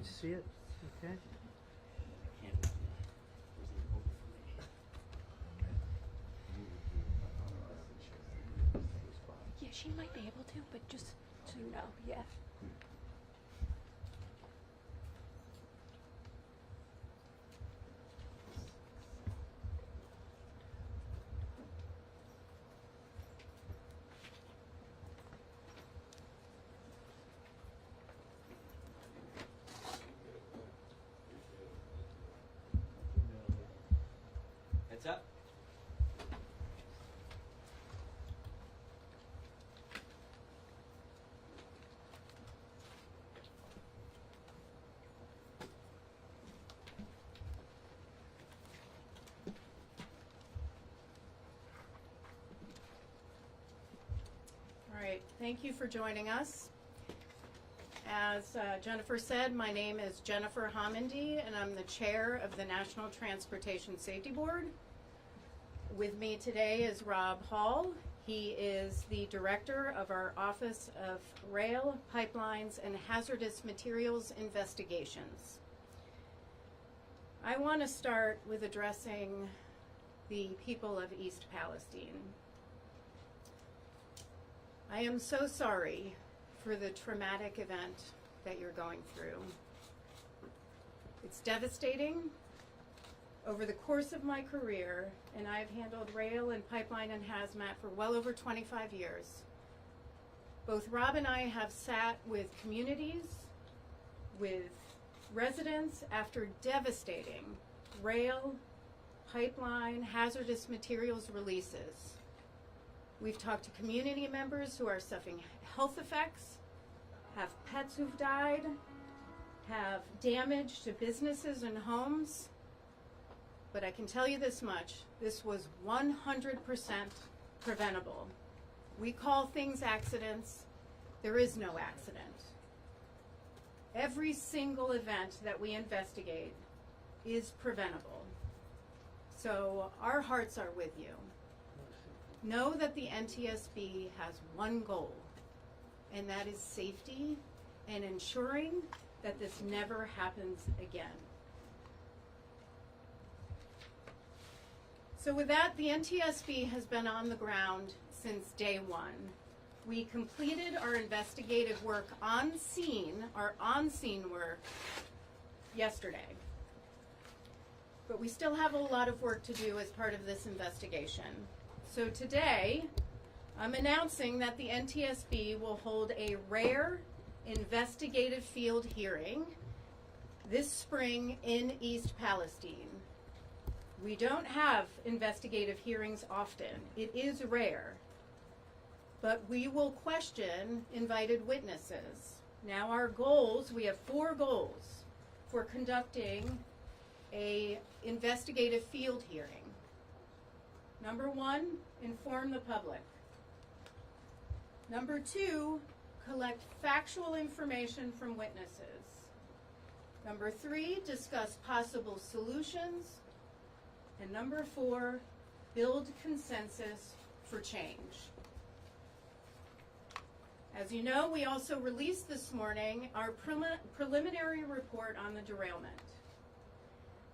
you see it? Okay. Yeah, she might be able to, but just to know, yeah. Heads up. All right, thank you for joining us. As Jennifer said, my name is Jennifer Homendy, and I'm the chair of the National Transportation Safety Board. With me today is Rob Hall. He is the director of our Office of Rail, Pipelines, and Hazardous Materials Investigations. I want to start with addressing the people of East Palestine. I am so sorry for the traumatic event that you're going through. It's devastating. Over the course of my career, and I've handled rail and pipeline and hazmat for well over 25 years, both Rob and I have sat with communities, with residents after devastating rail, pipeline, hazardous materials releases. We've talked to community members who are suffering health effects, have pets who've died, have damage to businesses and homes. But I can tell you this much, this was 100% preventable. We call things accidents. There is no accident. Every single event that we investigate is preventable. So our hearts are with you. Know that the NTSB has one goal, and that is safety and ensuring that this never happens again. So with that, the NTSB has been on the ground since day one. We completed our investigative work on scene, our on-scene work, yesterday. But we still have a lot of work to do as part of this investigation. So today, I'm announcing that the NTSB will hold a rare investigative field hearing this spring in East Palestine. We don't have investigative hearings often. It is rare. But we will question invited witnesses. Now our goals, we have 4 goals for conducting a investigative field hearing. Number 1, inform the public. Number 2, collect factual information from witnesses. Number 3, discuss possible solutions. And number 4, build consensus for change. As you know, we also released this morning our preliminary report on the derailment.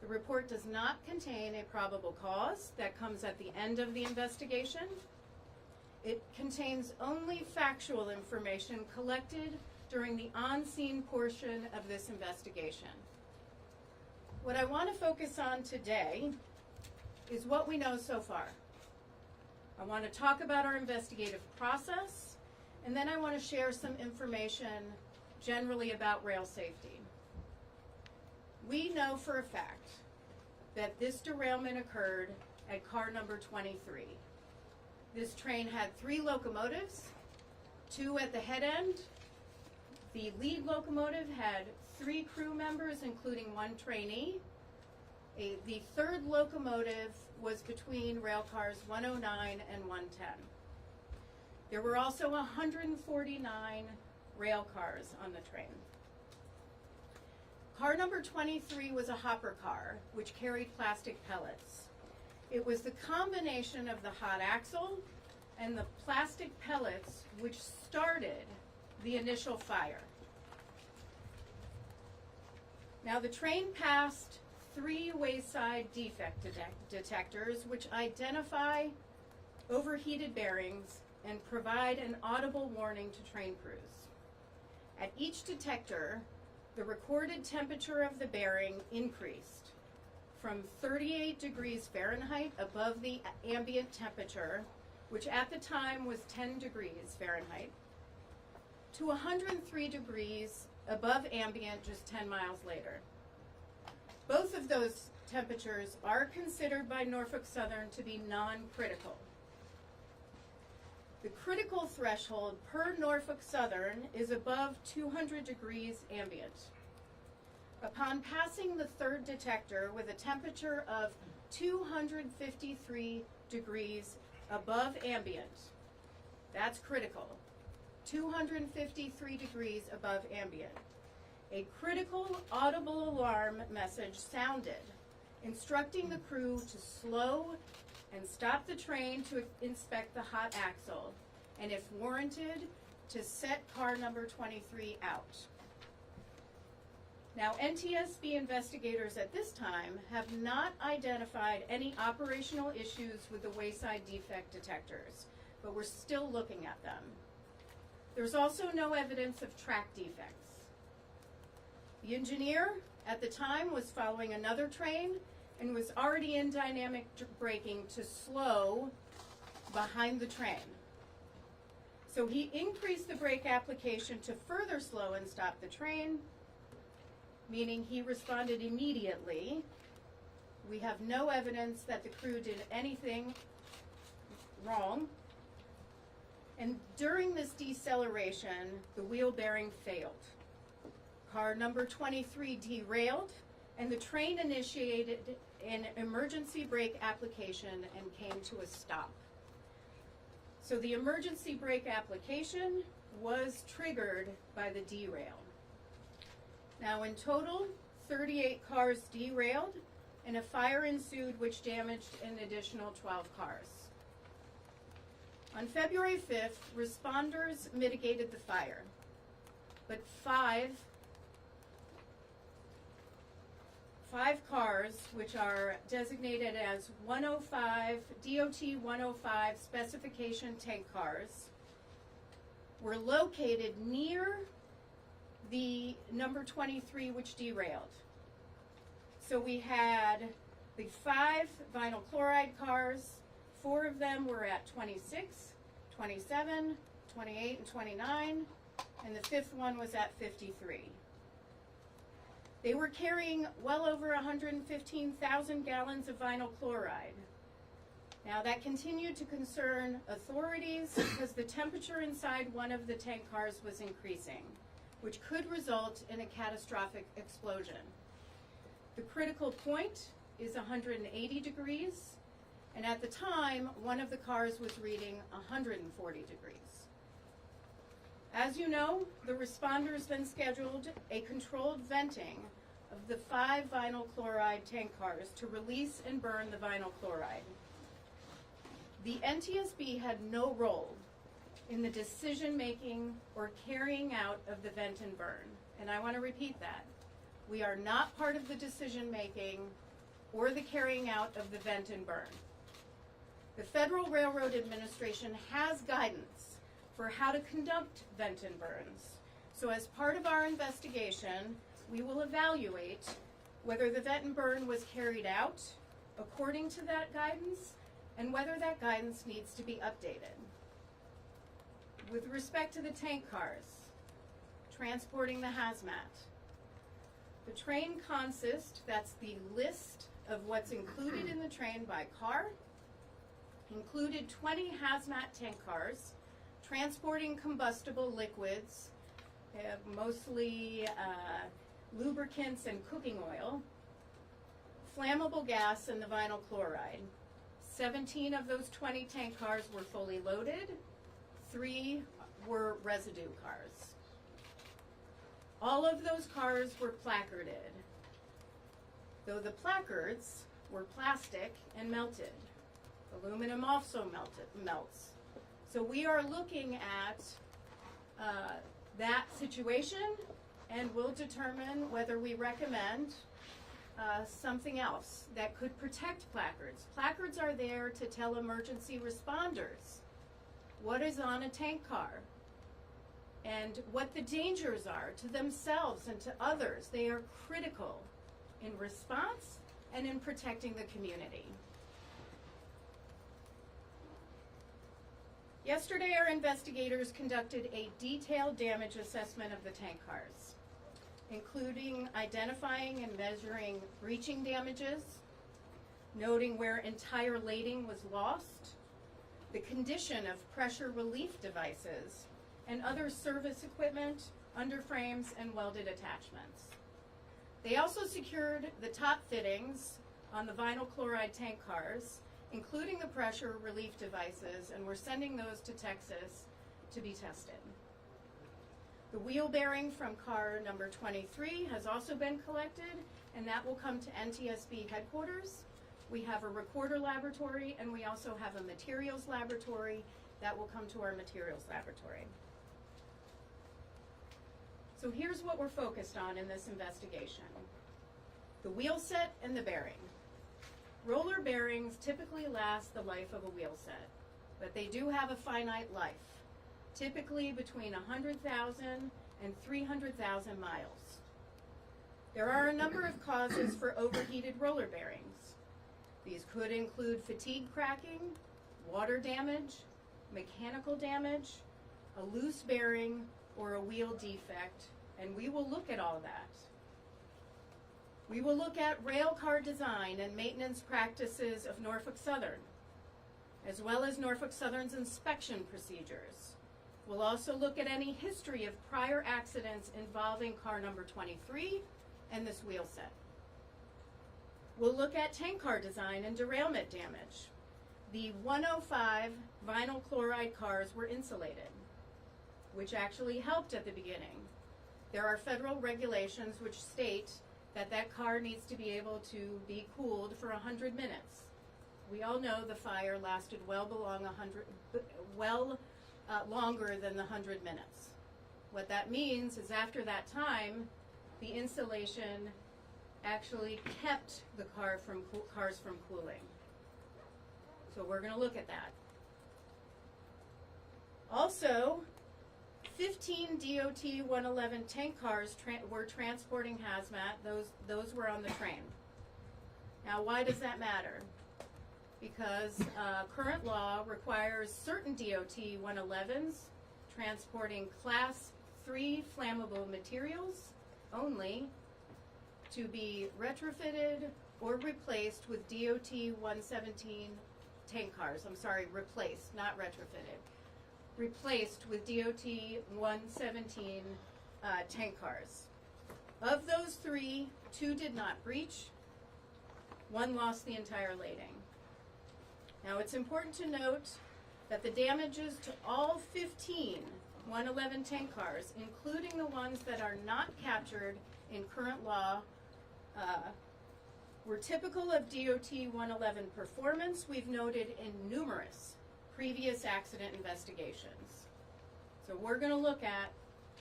The report does not contain a probable cause that comes at the end of the investigation. It contains only factual information collected during the on-scene portion of this investigation. What I want to focus on today is what we know so far. I want to talk about our investigative process, and then I want to share some information generally about rail safety. We know for a fact that this derailment occurred at car number 23. This train had 3 locomotives, 2 at the head end. The lead locomotive had 3 crew members, including 1 trainee. The third locomotive was between rail cars 109 and 110. There were also 149 rail cars on the train. Car number 23 was a hopper car, which carried plastic pellets. It was the combination of the hot axle and the plastic pellets which started the initial fire. Now the train passed 3 wayside defect detectors which identify overheated bearings and provide an audible warning to train crews. At each detector, the recorded temperature of the bearing increased from 38 degrees Fahrenheit above the ambient temperature, which at the time was 10 degrees Fahrenheit, to 103 degrees above ambient just 10 miles later. Both of those temperatures are considered by Norfolk Southern to be non-critical. The critical threshold per Norfolk Southern is above 200 degrees ambient. Upon passing the 3rd detector with a temperature of 253 degrees above ambient, that's critical, 253 degrees above ambient, a critical audible alarm message sounded, instructing the crew to slow and stop the train to inspect the hot axle, and if warranted, to set car number 23 out. Now, NTSB investigators at this time have not identified any operational issues with the wayside defect detectors, but we're still looking at them. There's also no evidence of track defects. The engineer at the time was following another train and was already in dynamic braking to slow behind the train. So he increased the brake application to further slow and stop the train, meaning he responded immediately. We have no evidence that the crew did anything wrong. And during this deceleration, the wheel bearing failed. Car number 23 derailed, and the train initiated an emergency brake application and came to a stop. So the emergency brake application was triggered by the derail. Now in total, 38 cars derailed, and a fire ensued which damaged an additional 12 cars. On February 5th, responders mitigated the fire, but five cars, which are designated as 105, DOT 105 specification tank cars, were located near the number 23 which derailed. So we had the 5 vinyl chloride cars. 4 of them were at 26, 27, 28, and 29, and the 5th one was at 53. They were carrying well over 115,000 gallons of vinyl chloride. Now that continued to concern authorities because the temperature inside one of the tank cars was increasing, which could result in a catastrophic explosion. The critical point is 180 degrees, and at the time, one of the cars was reading 140 degrees. As you know, the responders then scheduled a controlled venting of the 5 vinyl chloride tank cars to release and burn the vinyl chloride. The NTSB had no role in the decision-making or carrying out of the vent and burn. And I want to repeat that. We are not part of the decision-making or the carrying out of the vent and burn. The Federal Railroad Administration has guidance for how to conduct vent and burns. So as part of our investigation, we will evaluate whether the vent and burn was carried out according to that guidance and whether that guidance needs to be updated. With respect to the tank cars, transporting the hazmat, the train consist, that's the list of what's included in the train by car, included 20 hazmat tank cars transporting combustible liquids, mostly lubricants and cooking oil, flammable gas, and the vinyl chloride. 17 of those 20 tank cars were fully loaded. 3 were residue cars. All of those cars were placarded, though the placards were plastic and melted. Aluminum also melts. So we are looking at that situation and we'll determine whether we recommend something else that could protect placards. Placards are there to tell emergency responders what is on a tank car and what the dangers are to themselves and to others. They are critical in response and in protecting the community. Yesterday, our investigators conducted a detailed damage assessment of the tank cars, including identifying and measuring breaching damages, noting where entire lading was lost, the condition of pressure relief devices, and other service equipment, underframes, and welded attachments. They also secured the top fittings on the vinyl chloride tank cars, including the pressure relief devices, and we're sending those to Texas to be tested. The wheel bearing from car number 23 has also been collected, and that will come to NTSB headquarters. We have a recorder laboratory, and we also have a materials laboratory that will come to our materials laboratory. So here's what we're focused on in this investigation: the wheel set and the bearing. Roller bearings typically last the life of a wheel set, but they do have a finite life, typically between 100,000 and 300,000 miles. There are a number of causes for overheated roller bearings. These could include fatigue cracking, water damage, mechanical damage, a loose bearing, or a wheel defect, and we will look at all that. We will look at rail car design and maintenance practices of Norfolk Southern, as well as Norfolk Southern's inspection procedures. We'll also look at any history of prior accidents involving car number 23 and this wheel set. We'll look at tank car design and derailment damage. The 105 vinyl chloride cars were insulated, which actually helped at the beginning. There are federal regulations which state that that car needs to be able to be cooled for 100 minutes. We all know the fire lasted longer than the 100 minutes. What that means is after that time, the insulation actually kept the cars from cooling. So we're going to look at that. Also, 15 DOT 111 tank cars were transporting hazmat. Those were on the train. Now, why does that matter? Because current law requires certain DOT 111s transporting Class 3 flammable materials only to be retrofitted or replaced with DOT 117 tank cars. I'm sorry, replaced, not retrofitted. Replaced with DOT 117 tank cars. Of those three, 2 did not breach. 1 lost the entire lading. Now, it's important to note that the damages to all 15 111 tank cars, including the ones that are not captured in current law, were typical of DOT 111 performance we've noted in numerous previous accident investigations. So we're going to look at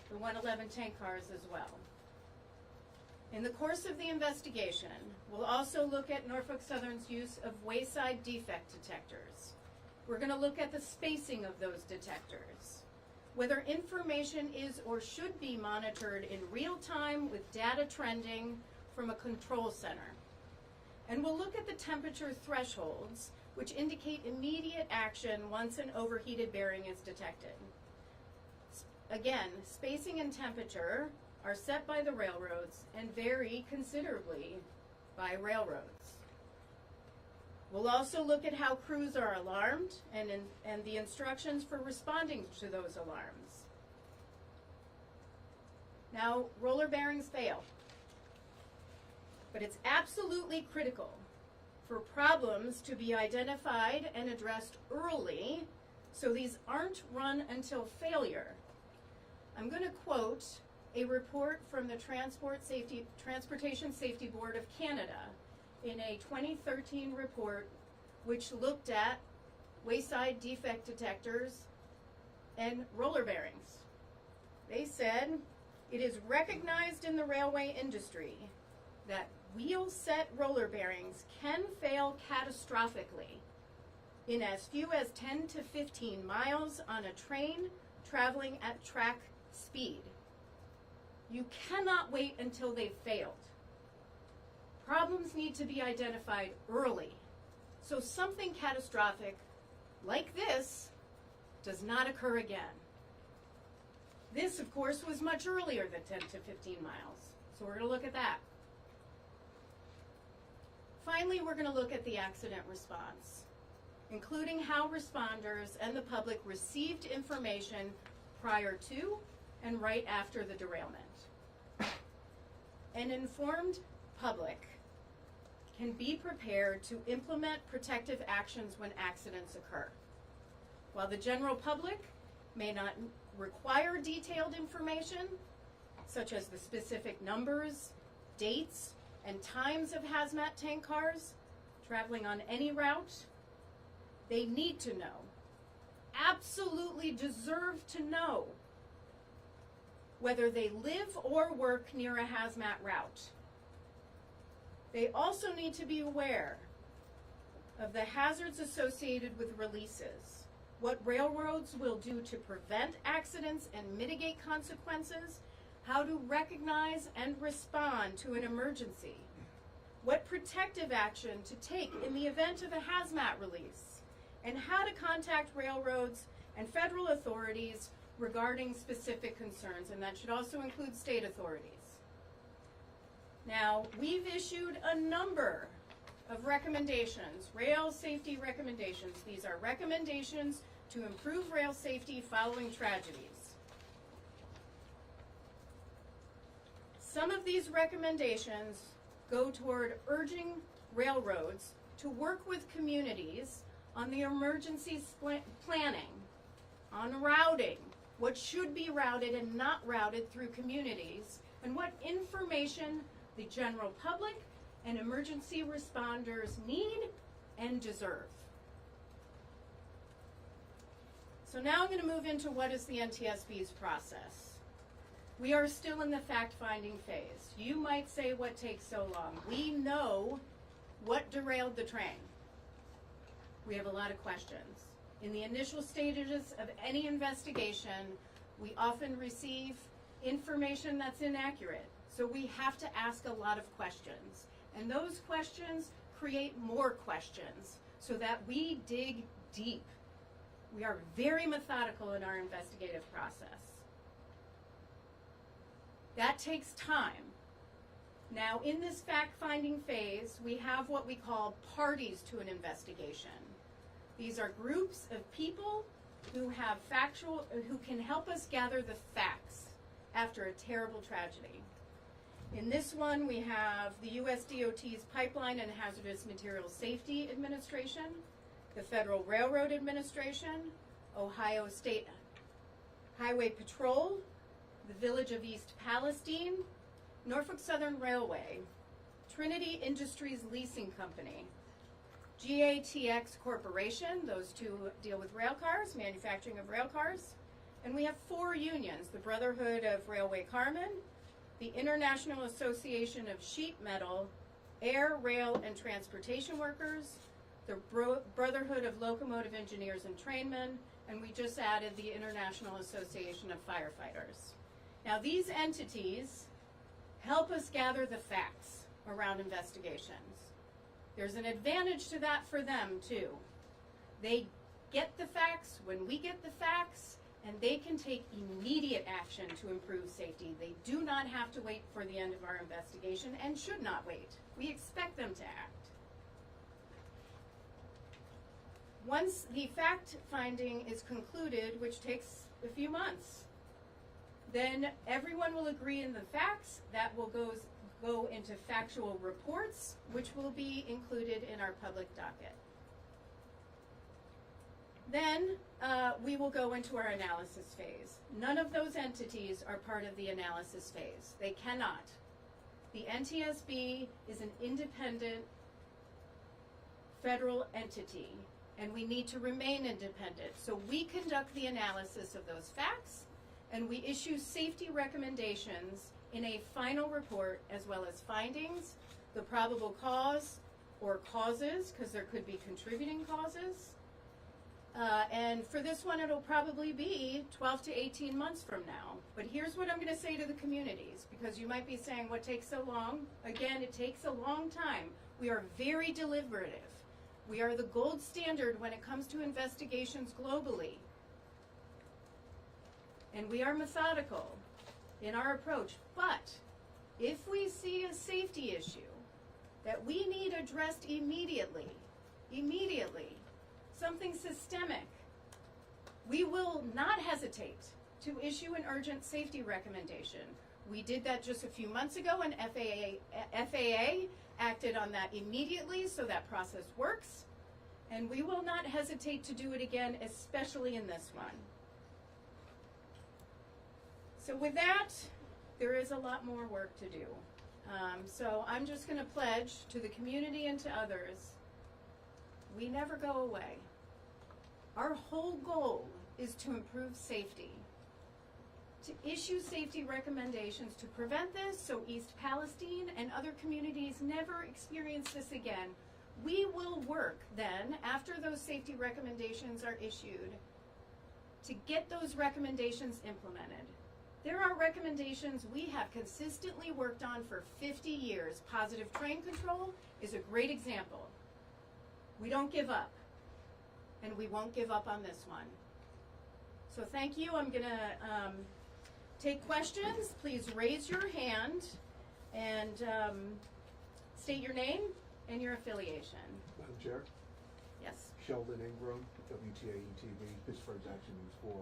the 111 tank cars as well. In the course of the investigation, we'll also look at Norfolk Southern's use of wayside defect detectors. We're going to look at the spacing of those detectors, whether information is or should be monitored in real time with data trending from a control center. And we'll look at the temperature thresholds, which indicate immediate action once an overheated bearing is detected. Again, spacing and temperature are set by the railroads and vary considerably by railroads. We'll also look at how crews are alarmed and the instructions for responding to those alarms. Now, roller bearings fail, but it's absolutely critical for problems to be identified and addressed early so these aren't run until failure. I'm going to quote a report from the Transportation Safety Board of Canada in a 2013 report which looked at wayside defect detectors and roller bearings. They said, It is recognized in the railway industry that wheel-set roller bearings can fail catastrophically in as few as 10 to 15 miles on a train traveling at track speed. You cannot wait until they've failed. Problems need to be identified early, so something catastrophic like this does not occur again. This, of course, was much earlier than 10 to 15 miles, so we're going to look at that. Finally, we're going to look at the accident response, including how responders and the public received information prior to and right after the derailment. An informed public can be prepared to implement protective actions when accidents occur. While the general public may not require detailed information, such as the specific numbers, dates, and times of hazmat tank cars traveling on any route, they need to know, absolutely deserve to know, whether they live or work near a hazmat route. They also need to be aware of the hazards associated with releases, what railroads will do to prevent accidents and mitigate consequences, how to recognize and respond to an emergency, what protective action to take in the event of a hazmat release, and how to contact railroads and federal authorities regarding specific concerns, and that should also include state authorities. Now, we've issued a number of recommendations, rail safety recommendations. These are recommendations to improve rail safety following tragedies. Some of these recommendations go toward urging railroads to work with communities on the emergency planning, on routing, what should be routed and not routed through communities, and what information the general public and emergency responders need and deserve. So now I'm going to move into what is the NTSB's process. We are still in the fact-finding phase. You might say, what takes so long? We know what derailed the train. We have a lot of questions. In the initial stages of any investigation, we often receive information that's inaccurate. So we have to ask a lot of questions. And those questions create more questions so that we dig deep. We are very methodical in our investigative process. That takes time. Now, in this fact-finding phase, we have what we call parties to an investigation. These are groups of people who can help us gather the facts after a terrible tragedy. In this one, we have the USDOT's Pipeline and Hazardous Materials Safety Administration, the Federal Railroad Administration, Ohio State Highway Patrol, the Village of East Palestine, Norfolk Southern Railway, Trinity Industries Leasing Company, GATX Corporation, those two deal with rail cars, manufacturing of rail cars, and we have 4 unions, the Brotherhood of Railway Carmen, the International Association of Sheet Metal, Air, Rail, and Transportation Workers, the Brotherhood of Locomotive Engineers and Trainmen, and we just added the International Association of Firefighters. Now, these entities help us gather the facts around investigations. There's an advantage to that for them, too. They get the facts when we get the facts, and they can take immediate action to improve safety. They do not have to wait for the end of our investigation and should not wait. We expect them to act. Once the fact-finding is concluded, which takes a few months, then everyone will agree in the facts. That will go into factual reports, which will be included in our public docket. Then we will go into our analysis phase. None of those entities are part of the analysis phase. They cannot. The NTSB is an independent federal entity, and we need to remain independent. So we conduct the analysis of those facts, and we issue safety recommendations in a final report, as well as findings, the probable cause or causes, because there could be contributing causes. And for this one, it'll probably be 12 to 18 months from now. But here's what I'm going to say to the communities, because you might be saying, what takes so long? Again, it takes a long time. We are very deliberative. We are the gold standard when it comes to investigations globally. And we are methodical in our approach. But if we see a safety issue that we need addressed immediately, something systemic, we will not hesitate to issue an urgent safety recommendation. We did that just a few months ago, and FAA acted on that immediately, so that process works. And we will not hesitate to do it again, especially in this one. So with that, there is a lot more work to do. So I'm just going to pledge to the community and to others, we never go away. Our whole goal is to improve safety, to issue safety recommendations to prevent this so East Palestine and other communities never experience this again. We will work then, after those safety recommendations are issued, to get those recommendations implemented. There are recommendations we have consistently worked on for 50 years. Positive train control is a great example. We don't give up, and we won't give up on this one. So thank you. I'm going to take questions. Please raise your hand and state your name and your affiliation. Madam Chair, Yes. Sheldon Ingram, WTAE-TV, Pittsburgh's Action News 4.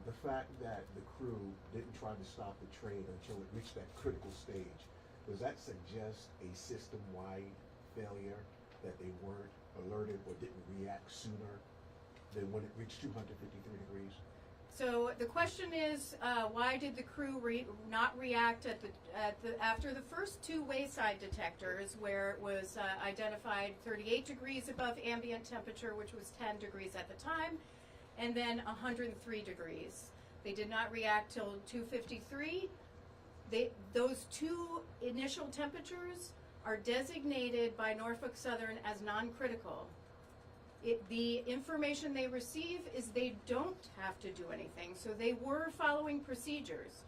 The fact that the crew didn't try to stop the train until it reached that critical stage, does that suggest a system-wide failure, that they weren't alerted or didn't react sooner than when it reached 253 degrees? So the question is, why did the crew not react after the first two wayside detectors, where it was identified 38 degrees above ambient temperature, which was 10 degrees at the time, and then 103 degrees. They did not react till 253. Those two initial temperatures are designated by Norfolk Southern as non-critical. The information they receive is they don't have to do anything, so they were following procedures.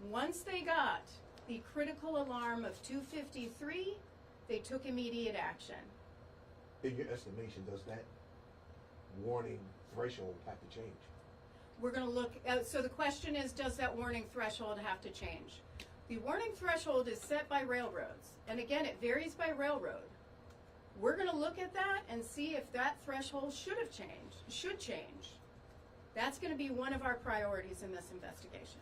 Once they got the critical alarm of 253, they took immediate action. In your estimation, does that warning threshold have to change? We're going to look, so the question is, does that warning threshold have to change? The warning threshold is set by railroads, and again, it varies by railroad. We're going to look at that and see if that threshold should change. That's going to be one of our priorities in this investigation.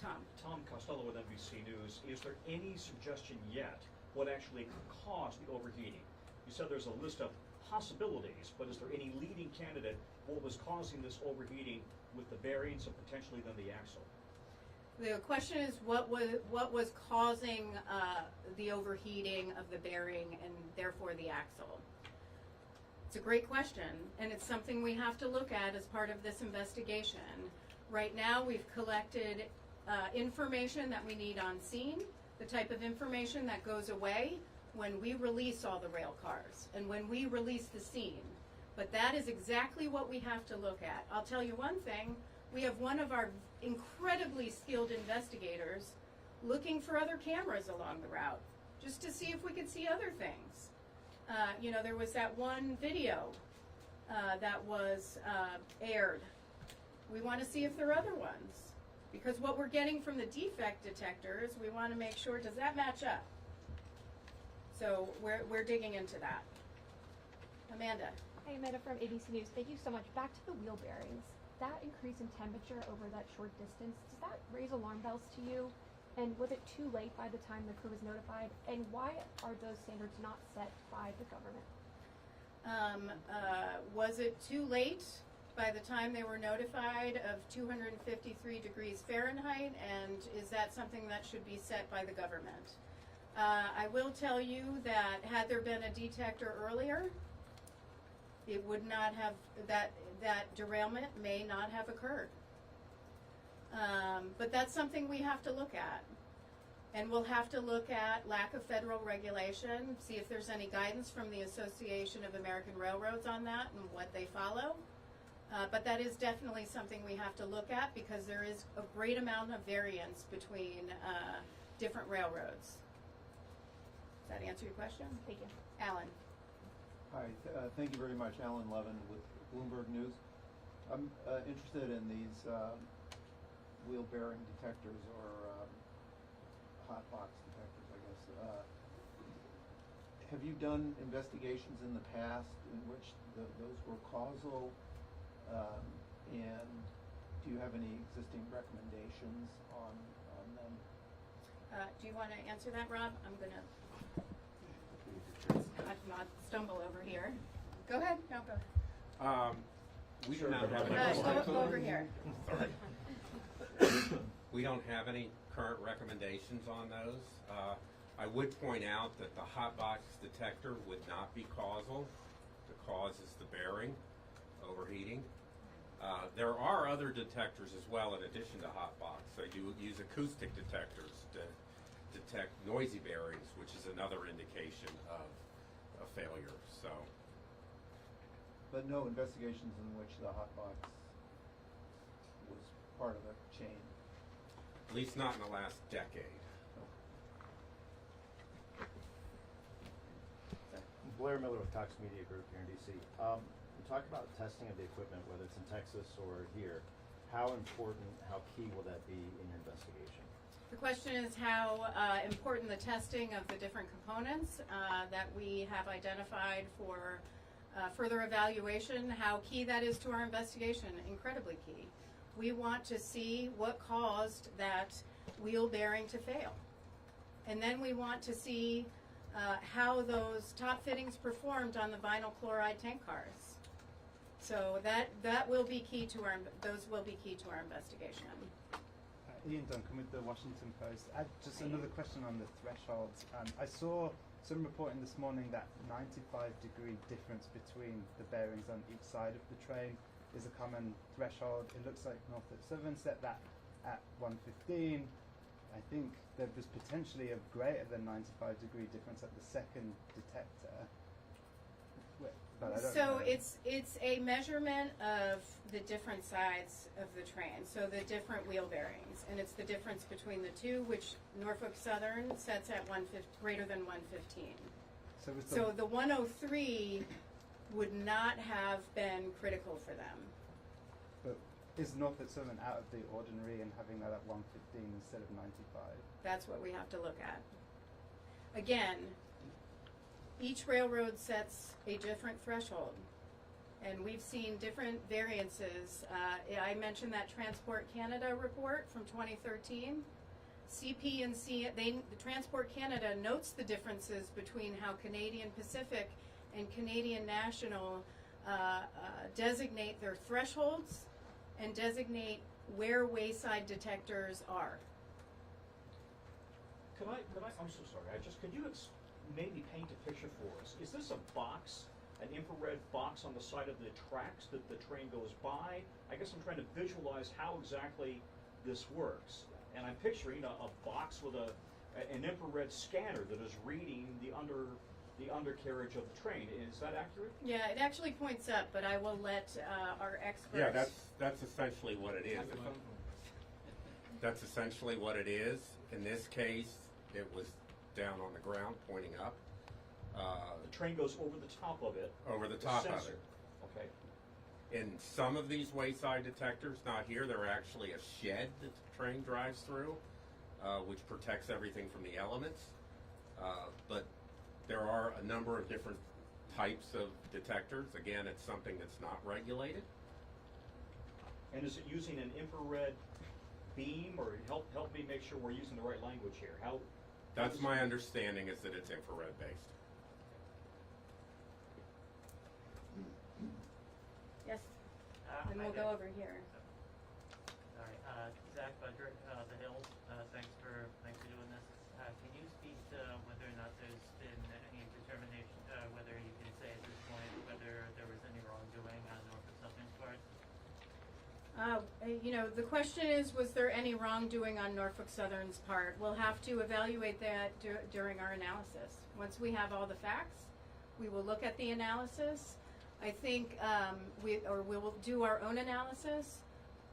Tom. Tom Costello with NBC News. Is there any suggestion yet what actually caused the overheating? You said there's a list of possibilities, but is there any leading candidate what was causing this overheating with the bearings and potentially then the axle? The question is what was causing the overheating of the bearing and therefore the axle? It's a great question, and it's something we have to look at as part of this investigation. Right now we've collected information that we need on scene, the type of information that goes away when we release all the rail cars and when we release the scene. But that is exactly what we have to look at. I'll tell you one thing, we have one of our incredibly skilled investigators looking for other cameras along the route, just to see if we could see other things. There was that one video that was aired. We want to see if there are other ones, because what we're getting from the defect detectors, we want to make sure, does that match up? So we're digging into that. Amanda. Hi, Amanda from ABC News. Thank you so much. Back to the wheel bearings. That increase in temperature over that short distance, does that raise alarm bells to you? And was it too late by the time the crew was notified? And why are those standards not set by the government? Was it too late by the time they were notified of 253 degrees Fahrenheit? And is that something that should be set by the government? I will tell you that had there been a detector earlier, it would not have, that derailment may not have occurred. But that's something we have to look at. And we'll have to look at lack of federal regulation, see if there's any guidance from the Association of American Railroads on that and what they follow. But that is definitely something we have to look at because there is a great amount of variance between different railroads. Does that answer your question? Thank you. Alan. Hi, thank you very much. Alan Levin with Bloomberg News. I'm interested in these wheel bearing detectors or hot box detectors, I guess. Have you done investigations in the past in which those were causal? And do you have any existing recommendations on them? Do you want to answer that, Rob? I'm going to not stumble over here. Go ahead. No, go ahead. We do Sure, not have any. Go over here. Sorry. We don't have any current recommendations on those. I would point out that the hot box detector would not be causal. The cause is the bearing overheating. There are other detectors as well in addition to hot box. They do use acoustic detectors to detect noisy bearings, which is another indication of a failure. So, But no investigations in which the hot box was part of a chain. at least not in the last decade. Blair Miller with Cox Media Group here in DC. You talk about testing of the equipment, whether it's in Texas or here. How important, how key will that be in your investigation? The question is how important the testing of the different components that we have identified for further evaluation, how key that is to our investigation. Incredibly key. We want to see what caused that wheel bearing to fail. And then we want to see how those top fittings performed on the vinyl chloride tank cars. So that will be key to those will be key to our investigation. Ian Duncan with the Washington Post. Just another question on the thresholds. I saw some reporting this morning that 95-degree difference between the bearings on each side of the train is a common threshold. It looks like Norfolk Southern set that at 115. I think there was potentially a greater than 95-degree difference at the second detector. But I don't So know. it's a measurement of the different sides of the train, so the different wheel bearings, and it's the difference between the two, which Norfolk Southern sets at greater than 115. So the 103 would not have been critical for them. But is Norfolk Southern out of the ordinary in having that at 115 instead of 95? That's what we have to look at. Again, each railroad sets a different threshold, and we've seen different variances. I mentioned that Transport Canada report from 2013. CP&C, the Transport Canada notes the differences between how Canadian Pacific and Canadian National designate their thresholds and designate where wayside detectors are. Could I, I'm so sorry, could you maybe paint a picture for us? Is this a box, an infrared box on the side of the tracks that the train goes by? I guess I'm trying to visualize how exactly this works. And I'm picturing a box with an infrared scanner that is reading the undercarriage of the train. Is that accurate? Yeah, it actually points up, but I will let our experts. Yeah, that's essentially what it is. That's essentially what it is. In this case, it was down on the ground, pointing up. The train goes over the top of it. Over the The top of sensor. it. Okay. In some of these wayside detectors, not here, they're actually a shed that the train drives through, which protects everything from the elements. But there are a number of different types of detectors. Again, it's something that's not regulated. And is it using an infrared beam, or help me make sure we're using the right language here? That's my understanding, is that it's infrared based. Yes, and we'll go over here. Sorry, Zach Budrick, The Hills. Thanks for doing this. Can you speak to whether or not there's been any determination, whether you can say at this point whether there was any wrongdoing on Norfolk Southern's part? The question is, was there any wrongdoing on Norfolk Southern's part? We'll have to evaluate that during our analysis. Once we have all the facts, we will look at the analysis. I think we will do our own analysis.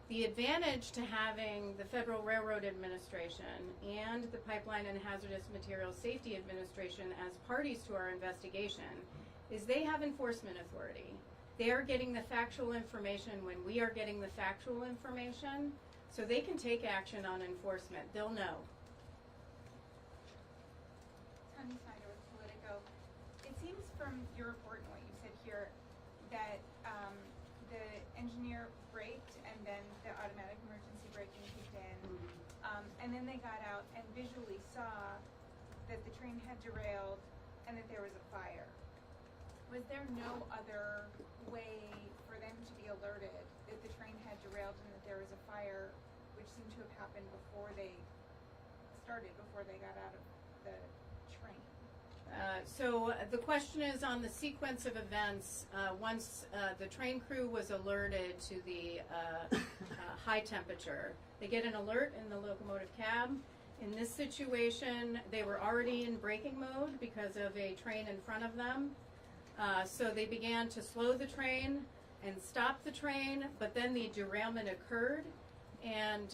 The advantage to having the Federal Railroad Administration and the Pipeline and Hazardous Materials Safety Administration as parties to our investigation is they have enforcement authority. They are getting the factual information when we are getting the factual information, so they can take action on enforcement. They'll know. Tony Snyder with Politico. It seems from your report and what you said here that the engineer braked and then the automatic emergency braking kicked in, and then they got out and visually saw that the train had derailed and that there was a fire. Was there no other way for them to be alerted that the train had derailed and that there was a fire, which seemed to have happened before they got out of the train? So the question is on the sequence of events. Once the train crew was alerted to the high temperature, they get an alert in the locomotive cab. In this situation, they were already in braking mode because of a train in front of them. So they began to slow the train and stop the train, but then the derailment occurred, and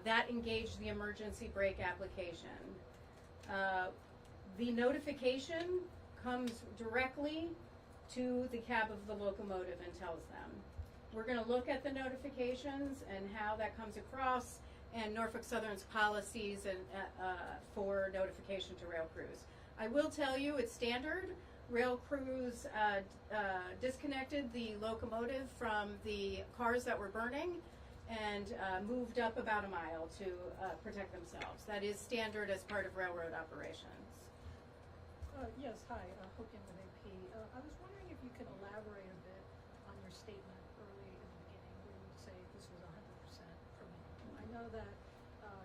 that engaged the emergency brake application. The notification comes directly to the cab of the locomotive and tells them. We're going to look at the notifications and how that comes across, and Norfolk Southern's policies and for notification to rail crews. I will tell you it's standard. Rail crews disconnected the locomotive from the cars that were burning and moved up about a mile to protect themselves. That is standard as part of railroad operations. Yes, hi, Hokian with AP. I was wondering if you could elaborate a bit on your statement early in the beginning where you say this was 100% preventable. I know that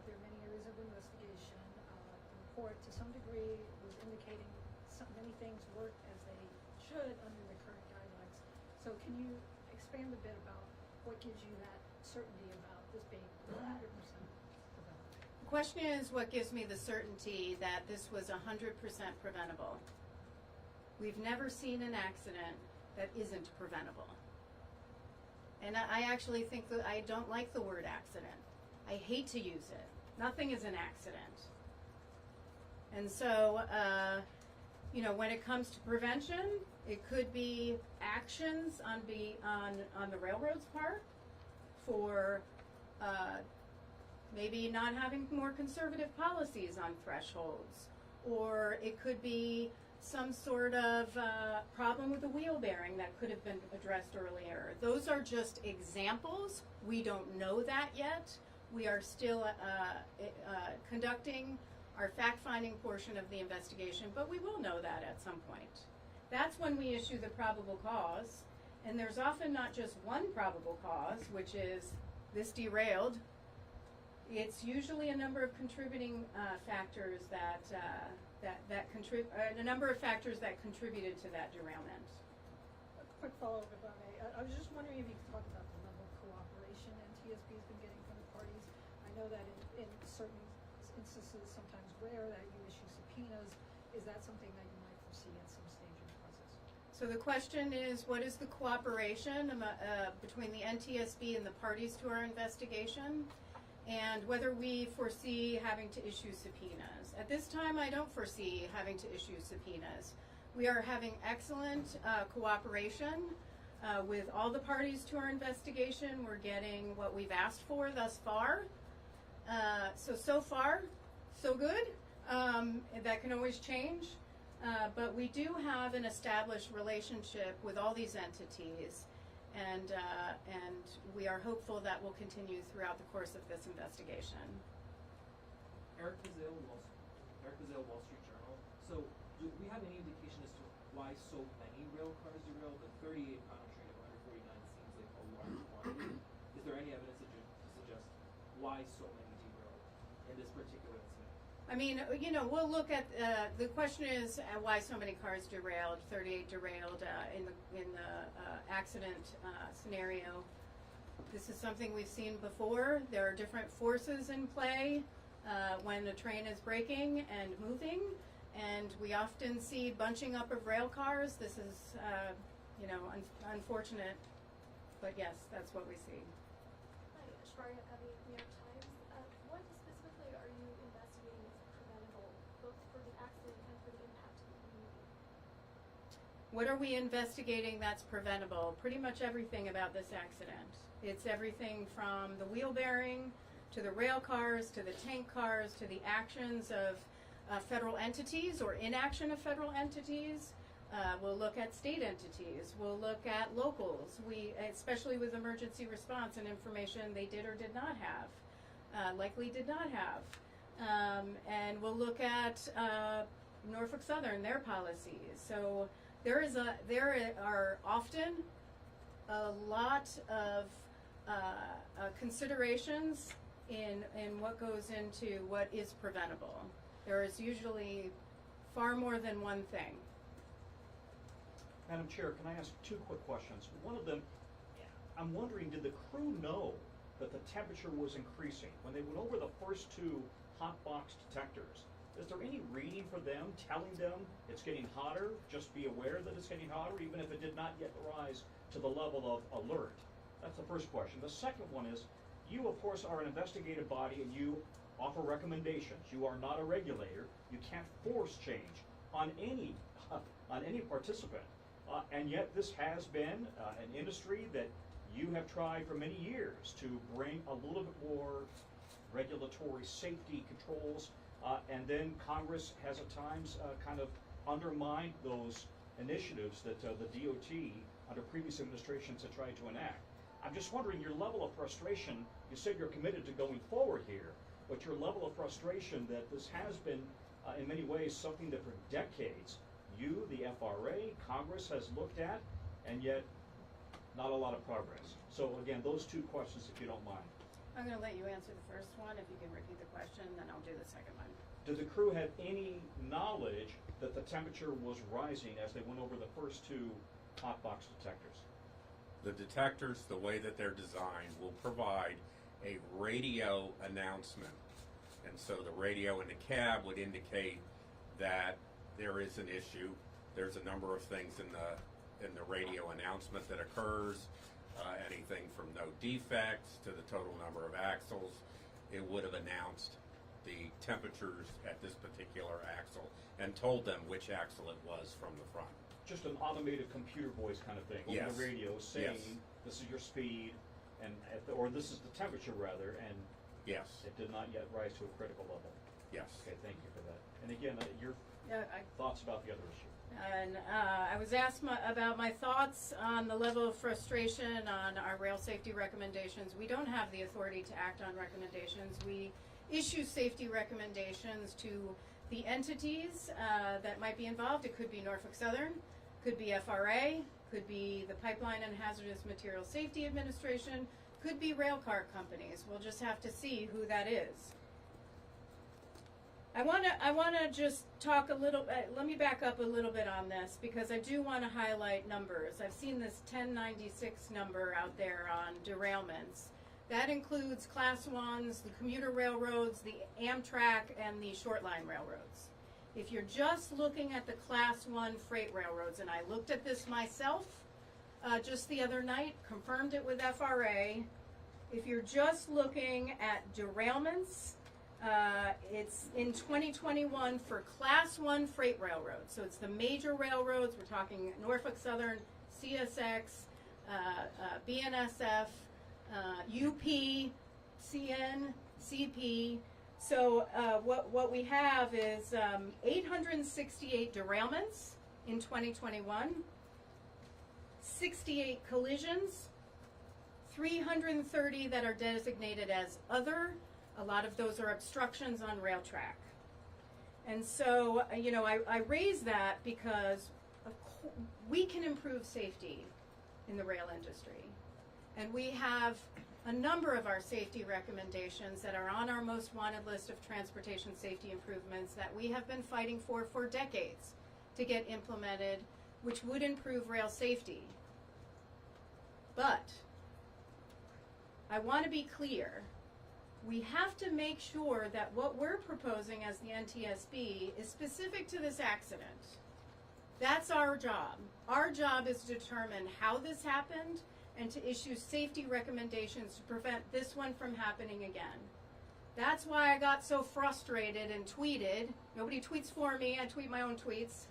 there are many areas of investigation. The report, to some degree, was indicating many things work as they should under the current guidelines. So can you expand a bit about what gives you that certainty about this being 100% preventable? The question is, what gives me the certainty that this was 100% preventable? We've never seen an accident that isn't preventable. And I actually think that I don't like the word accident. I hate to use it. Nothing is an accident. And so, when it comes to prevention, it could be actions on the railroad's part for maybe not having more conservative policies on thresholds, or it could be some sort of problem with the wheel bearing that could have been addressed earlier. Those are just examples. We don't know that yet. We are still conducting our fact-finding portion of the investigation, but we will know that at some point. That's when we issue the probable cause, and there's often not just one probable cause, which is this derailed. It's usually a number of contributing factors a number of factors that contributed to that derailment. A quick follow-up, if I may. I was just wondering if you could talk about the level of cooperation NTSB has been getting from the parties. I know that in certain instances, sometimes rare, that you issue subpoenas. Is that something that you might foresee at some stage in the process? So the question is, what is the cooperation between the NTSB and the parties to our investigation, and whether we foresee having to issue subpoenas. At this time, I don't foresee having to issue subpoenas. We are having excellent cooperation with all the parties to our investigation. We're getting what we've asked for thus far. So far, so good. That can always change. But we do have an established relationship with all these entities, and we are hopeful that will continue throughout the course of this investigation. Eric Bazile, Wall Street Journal. So, do we have any indication as to why so many rail cars derailed? The 38-pound train of 149 seems like a large quantity. Is there any evidence to suggest why so many derailed in this particular incident? I mean, we'll look at the question is why so many cars derailed. 38 derailed in the accident scenario. This is something we've seen before. There are different forces in play when a train is braking and moving, and we often see bunching up of rail cars. This is, unfortunate, but yes, that's what we see. Hi, Shvaria Avi, New York Times. What specifically are you investigating as preventable, both for the accident and for the impact to the community? What are we investigating that's preventable? Pretty much everything about this accident. It's everything from the wheel bearing, to the rail cars, to the tank cars, to the actions of federal entities or inaction of federal entities. We'll look at state entities. We'll look at locals. Especially with emergency response and information they did or did not have, likely did not have. And we'll look at Norfolk Southern, their policies. So there are often a lot of considerations in what goes into what is preventable. There is usually far more than one thing. Madam Chair, can I ask two quick questions? One of them, I'm wondering, did the crew know that the temperature was increasing? When they went over the first two hot box detectors, is there any reading for them telling them it's getting hotter? Just be aware that it's getting hotter, even if it did not yet rise to the level of alert? That's the first question. The second one is, you of course are an investigative body and you offer recommendations. You are not a regulator. You can't force change on any participant. And yet this has been an industry that you have tried for many years to bring a little bit more regulatory safety controls, and then Congress has at times kind of undermined those initiatives that the DOT under previous administrations had tried to enact. I'm just wondering your level of frustration. You said you're committed to going forward here, but your level of frustration that this has been in many ways something that for decades you, the FRA, Congress has looked at, and yet not a lot of progress. So again, those two questions, if you don't mind. I'm going to let you answer the first one. If you can repeat the question, then I'll do the second one. Did the crew have any knowledge that the temperature was rising as they went over the first two hot box detectors? The detectors, the way that they're designed, will provide a radio announcement. And so the radio in the cab would indicate that there is an issue. There's a number of things in the radio announcement that occurs, anything from no defects to the total number of axles. It would have announced the temperatures at this particular axle and told them which axle it was from the front. Just an automated computer voice kind of thing over the radio saying this is your speed, and or this is the temperature rather, and yes, it did not yet rise to a critical level. Yes. Okay, thank you for that. And again, your thoughts about the other issue. And I was asked about my thoughts on the level of frustration on our rail safety recommendations. We don't have the authority to act on recommendations. We issue safety recommendations to the entities that might be involved. It could be Norfolk Southern, could be FRA, could be the Pipeline and Hazardous Materials Safety Administration, could be rail car companies. We'll just have to see who that is. I want to just talk a little. Let me back up a little bit on this because I do want to highlight numbers. I've seen this 1096 number out there on derailments. That includes Class 1s, the commuter railroads, the Amtrak, and the short line railroads. If you're just looking at the Class 1 freight railroads, and I looked at this myself just the other night, confirmed it with FRA. If you're just looking at derailments, it's in 2021 for Class 1 freight railroads. So it's the major railroads. We're talking Norfolk Southern, CSX, BNSF, UP, CN, CP. So what we have is 868 derailments in 2021, 68 collisions, 330 that are designated as other. A lot of those are obstructions on rail track. And so, I raise that because we can improve safety in the rail industry. And we have a number of our safety recommendations that are on our most wanted list of transportation safety improvements that we have been fighting for decades to get implemented, which would improve rail safety. But I want to be clear. We have to make sure that what we're proposing as the NTSB is specific to this accident. That's our job. Our job is to determine how this happened and to issue safety recommendations to prevent this one from happening again. That's why I got so frustrated and tweeted. Nobody tweets for me, I tweet my own tweets.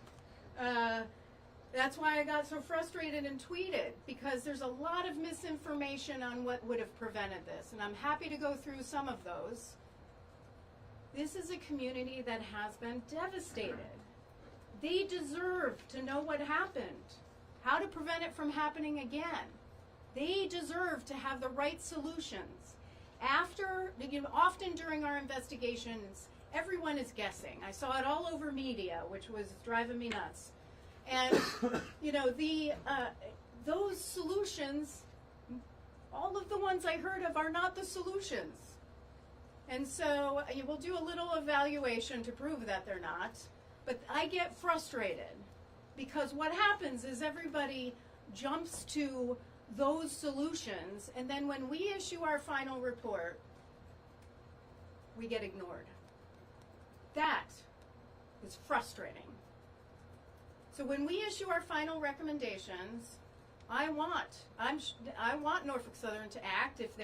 That's why I got so frustrated and tweeted, because there's a lot of misinformation on what would have prevented this, and I'm happy to go through some of those. This is a community that has been devastated. They deserve to know what happened, how to prevent it from happening again. They deserve to have the right solutions. Often during our investigations, everyone is guessing. I saw it all over media, which was driving me nuts. And those solutions, all of the ones I heard of are not the solutions. And so we'll do a little evaluation to prove that they're not. But I get frustrated because what happens is everybody jumps to those solutions, and then when we issue our final report, we get ignored. That is frustrating. So when we issue our final recommendations, I want Norfolk Southern to act if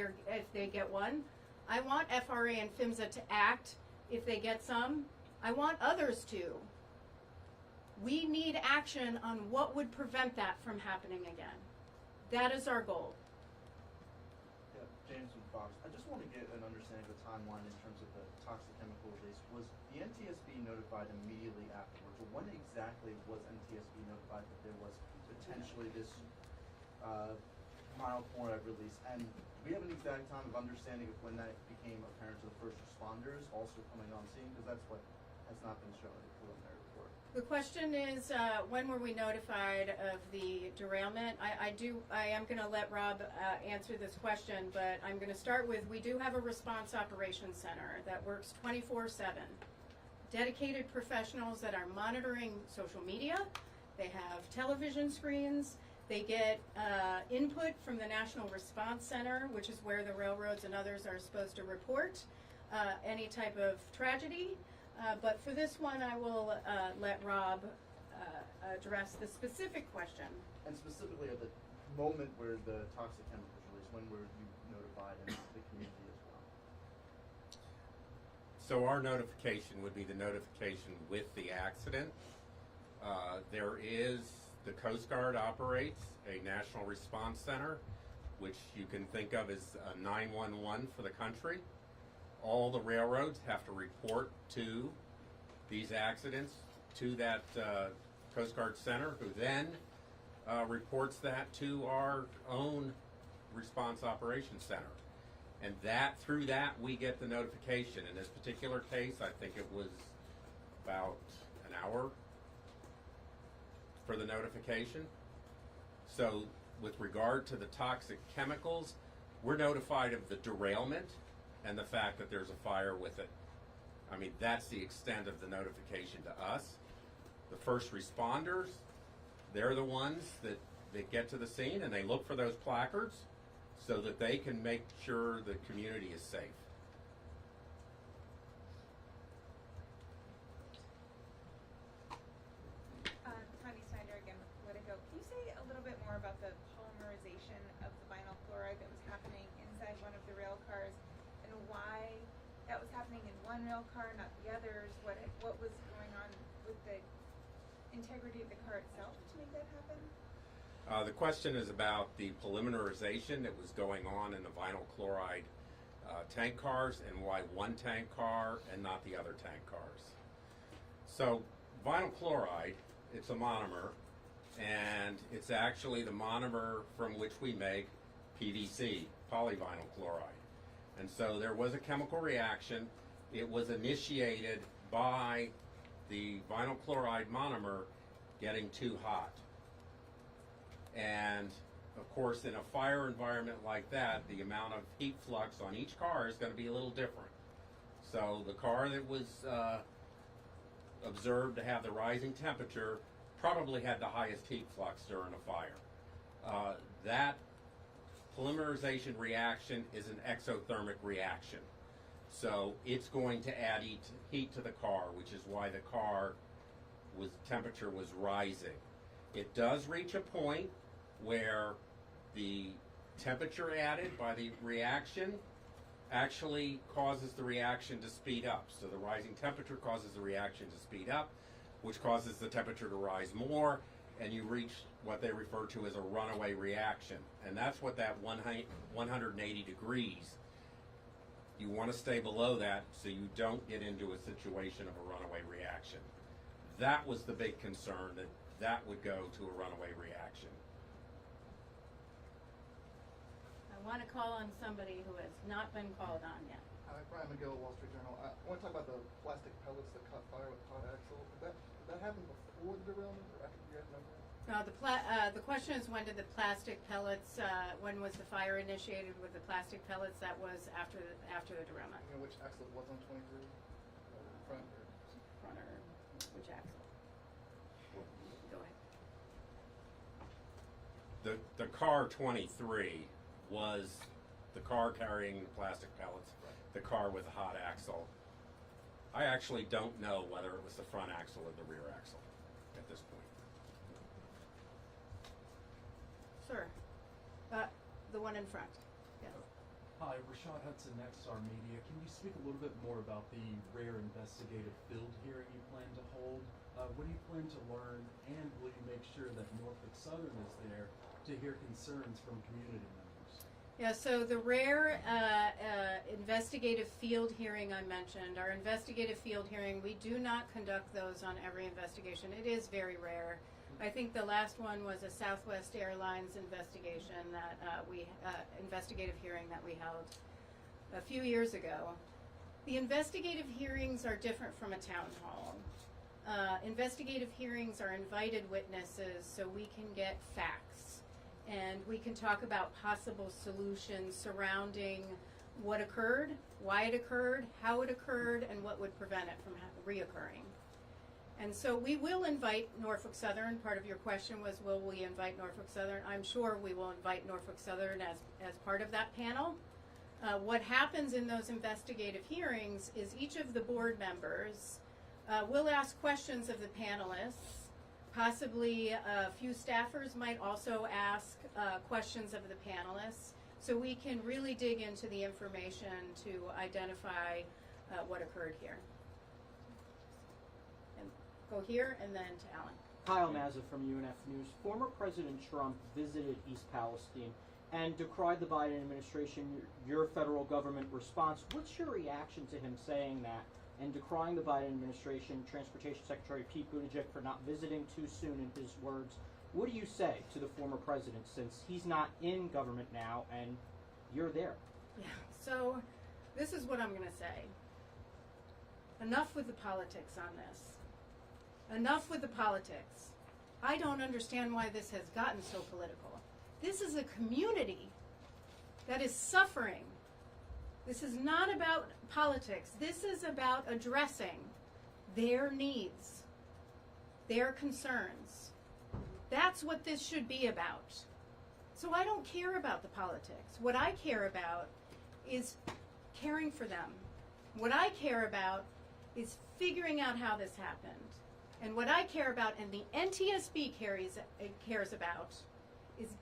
they get one. I want FRA and PHMSA to act if they get some. I want others to. We need action on what would prevent that from happening again. That is our goal. Yeah, James with Fox. I just want to get an understanding of the timeline in terms of the toxic chemical release. Was the NTSB notified immediately afterwards, or when exactly was NTSB notified that there was potentially this mild chloride release? And do we have an exact time of understanding of when that became apparent to the first responders also coming on scene? Because that's what has not been shown in the preliminary report. The question is, when were we notified of the derailment? I am going to let Rob answer this question, but I'm going to start with, we do have a response operations center that works 24/7. Dedicated professionals that are monitoring social media. They have television screens. They get input from the National Response Center, which is where the railroads and others are supposed to report any type of tragedy. But for this one, I will let Rob address the specific question. And specifically at the moment where the toxic chemicals released, when were you notified and the community as well? So our notification would be the notification with the accident. There is, the Coast Guard operates a National Response Center, which you can think of as a 911 for the country. All the railroads have to report to these accidents to that Coast Guard Center, who then reports that to our own Response Operations Center. And through that we get the notification. In this particular case, I think it was about an hour for the notification. So with regard to the toxic chemicals, we're notified of the derailment and the fact that there's a fire with it. I mean, that's the extent of the notification to us. The first responders, they're the ones that get to the scene and they look for those placards so that they can make sure the community is safe. Tony Snyder again with Politico. Can you say a little bit more about the polymerization of the vinyl chloride that was happening inside one of the rail cars, and why that was happening in one rail car, not the others? What was going on with the integrity of the car itself to make that happen? The question is about the polymerization that was going on in the vinyl chloride tank cars, and why one tank car and not the other tank cars. So vinyl chloride, it's a monomer, and it's actually the monomer from which we make PVC, polyvinyl chloride. And so there was a chemical reaction. It was initiated by the vinyl chloride monomer getting too hot. And of course, in a fire environment like that, the amount of heat flux on each car is going to be a little different. So the car that was observed to have the rising temperature probably had the highest heat flux during a fire. That polymerization reaction is an exothermic reaction. So it's going to add heat to the car, which is why the car temperature was rising. It does reach a point where the temperature added by the reaction actually causes the reaction to speed up. So the rising temperature causes the reaction to speed up, which causes the temperature to rise more, and you reach what they refer to as a runaway reaction. And that's what that 180 degrees, you want to stay below that so you don't get into a situation of a runaway reaction. That was the big concern, that would go to a runaway reaction. I want to call on somebody who has not been called on yet. Hi, Brian McGill, Wall Street Journal. I want to talk about the plastic pellets that caught fire with hot axle. Did that happen before the derailment or after you had no derailment? No, the question is, when did the plastic pellets, when was the fire initiated with the plastic pellets? That was after the derailment. You know which axle it was on 23? Front or? Front or which axle? Go ahead. The car 23 was the car carrying the plastic pellets, the car with the hot axle. I actually don't know whether it was the front axle or the rear axle at this point. Sir, the one in front. Yes. Hi, Rashad Hudson, Nexstar Media. Can you speak a little bit more about the rare investigative field hearing you plan to hold? What do you plan to learn, and will you make sure that Norfolk Southern is there to hear concerns from community members? Yeah, so the rare investigative field hearing I mentioned, our investigative field hearing, we do not conduct those on every investigation. It is very rare. I think the last one was a Southwest Airlines investigation that investigative hearing that we held a few years ago. The investigative hearings are different from a town hall. Investigative hearings are invited witnesses so we can get facts and we can talk about possible solutions surrounding what occurred, why it occurred, how it occurred, and what would prevent it from reoccurring. And so we will invite Norfolk Southern. Part of your question was, will we invite Norfolk Southern? I'm sure we will invite Norfolk Southern as part of that panel. What happens in those investigative hearings is each of the board members will ask questions of the panelists. Possibly a few staffers might also ask questions of the panelists, so we can really dig into the information to identify what occurred here. And go here and then to Alan. Kyle Mazza from UNF News. Former President Trump visited East Palestine and decried the Biden administration, your federal government response. What's your reaction to him saying that and decrying the Biden administration, Transportation Secretary Pete Buttigieg for not visiting too soon, in his words? What do you say to the former president, since he's not in government now and you're there? Yeah, so this is what I'm going to say. Enough with the politics on this. Enough with the politics. I don't understand why this has gotten so political. This is a community that is suffering. This is not about politics. This is about addressing their needs, their concerns. That's what this should be about. So I don't care about the politics. What I care about is caring for them. What I care about is figuring out how this happened. And what I care about, and the NTSB cares about, is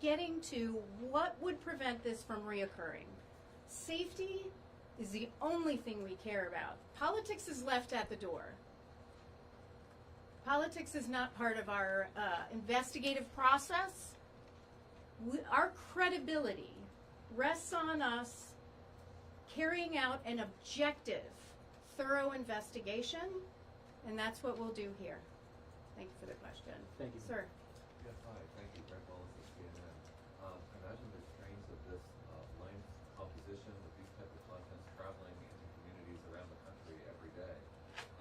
getting to what would prevent this from reoccurring. Safety is the only thing we care about. Politics is left at the door. Politics is not part of our investigative process. Our credibility rests on us carrying out an objective, thorough investigation, and that's what we'll do here. Thank you for the question. Thank you. Sir. Yes, hi, thank you. Brett Wallace with CNN. Imagine there's trains of this length, composition, with these type of contents traveling into communities around the country every day.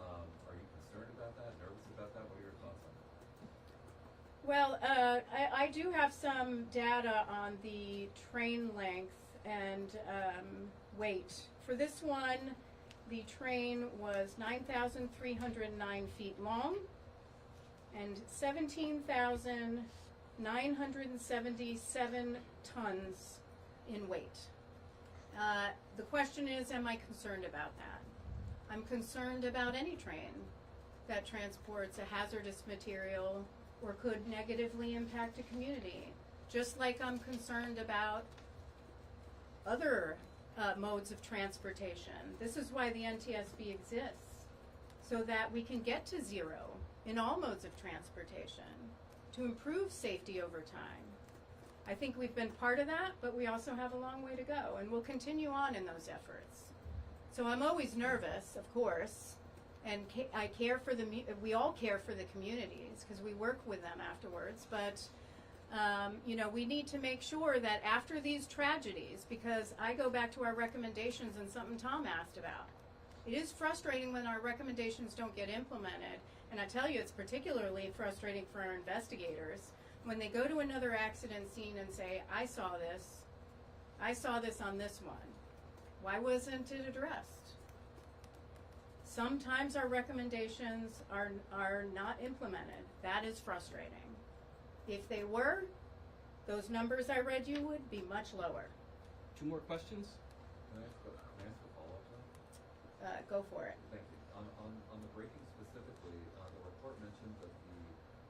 Are you concerned about that, nervous about that? What are your thoughts on that? Well, I do have some data on the train length and weight. For this one, the train was 9,309 feet long and 17,977 tons in weight. The question is, am I concerned about that? I'm concerned about any train that transports a hazardous material or could negatively impact a community. Just like I'm concerned about other modes of transportation. This is why the NTSB exists, so that we can get to zero in all modes of transportation to improve safety over time. I think we've been part of that, but we also have a long way to go, and we'll continue on in those efforts. So I'm always nervous, of course, and I care for we all care for the communities because we work with them afterwards, but you know, we need to make sure that after these tragedies, because I go back to our recommendations and something Tom asked about, it is frustrating when our recommendations don't get implemented, and I tell you, it's particularly frustrating for our investigators when they go to another accident scene and say, I saw this on this one. Why wasn't it addressed? Sometimes our recommendations are not implemented. That is frustrating. If they were, those numbers I read you would be much lower. 2 more questions? Can I ask a follow-up then? Go for it. Thank you. On the braking specifically, the report mentioned that the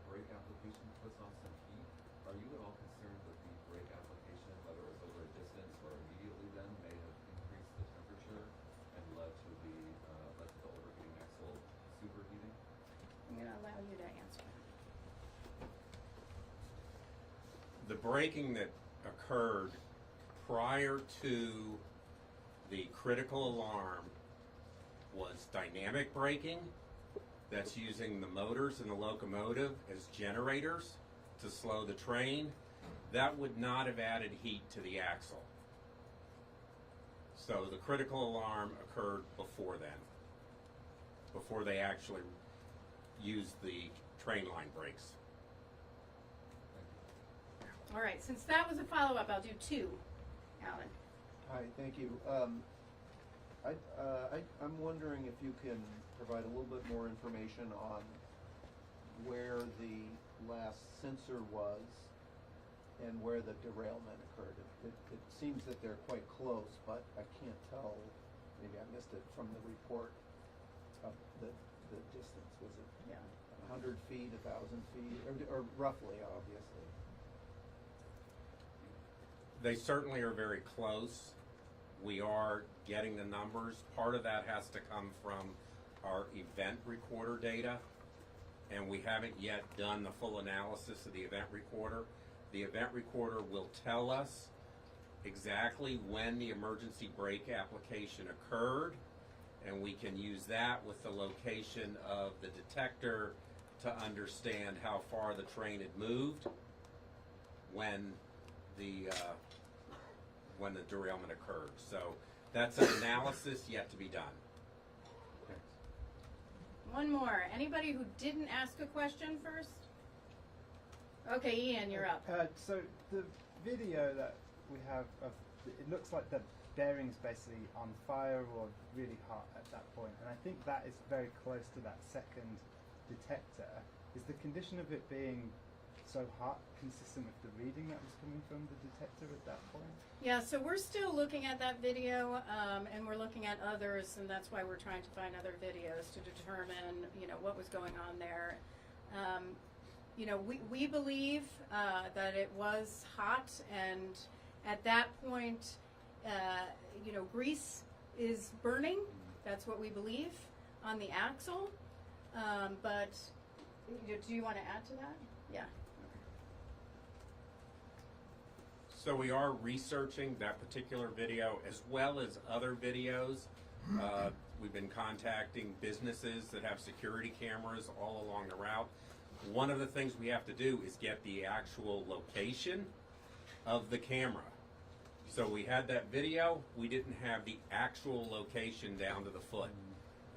brake application puts on some heat. Are you at all concerned that the brake application, whether it was over a distance or immediately then, may have increased the temperature and led to the overheating axle superheating? I'm going to allow you to answer. The braking that occurred prior to the critical alarm was dynamic braking. That's using the motors in the locomotive as generators to slow the train. That would not have added heat to the axle. So the critical alarm occurred before then, before they actually used the train line brakes. All right, since that was a follow-up, I'll do 2. Alan. Hi, thank you. I'm wondering if you can provide a little bit more information on where the last sensor was and where the derailment occurred. It seems that they're quite close, but I can't tell, maybe I missed it from the report, of the distance. Was it 100 feet, 1,000 feet, or roughly, obviously? They certainly are very close. We are getting the numbers. Part of that has to come from our event recorder data, and we haven't yet done the full analysis of the event recorder. The event recorder will tell us exactly when the emergency brake application occurred, and we can use that with the location of the detector to understand how far the train had moved when the derailment occurred. So that's an analysis yet to be done. One more. Anybody who didn't ask a question first? Okay, Ian, you're up. So the video that we have of, it looks like the bearing's basically on fire or really hot at that point, and I think that is very close to that second detector. Is the condition of it being so hot consistent with the reading that was coming from the detector at that point? Yeah, so we're still looking at that video, and we're looking at others, and that's why we're trying to find other videos to determine, you know, what was going on there. You know, we believe that it was hot, and at that point, you know, grease is burning. That's what we believe on the axle. But do you want to add to that? Yeah. So we are researching that particular video as well as other videos. We've been contacting businesses that have security cameras all along the route. One of the things we have to do is get the actual location of the camera. So we had that video, we didn't have the actual location down to the foot.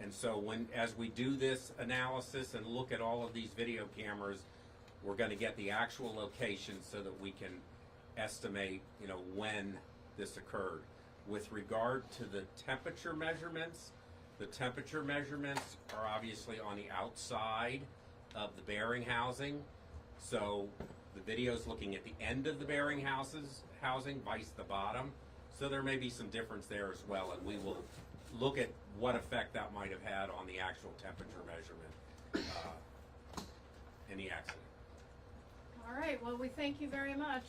And so as we do this analysis and look at all of these video cameras, we're going to get the actual location so that we can estimate, you know, when this occurred. With regard to the temperature measurements are obviously on the outside of the bearing housing. So the video's looking at the end of the bearing houses housing, vice the bottom. So there may be some difference there as well, and we will look at what effect that might have had on the actual temperature measurement in the accident. All right, well, we thank you very much.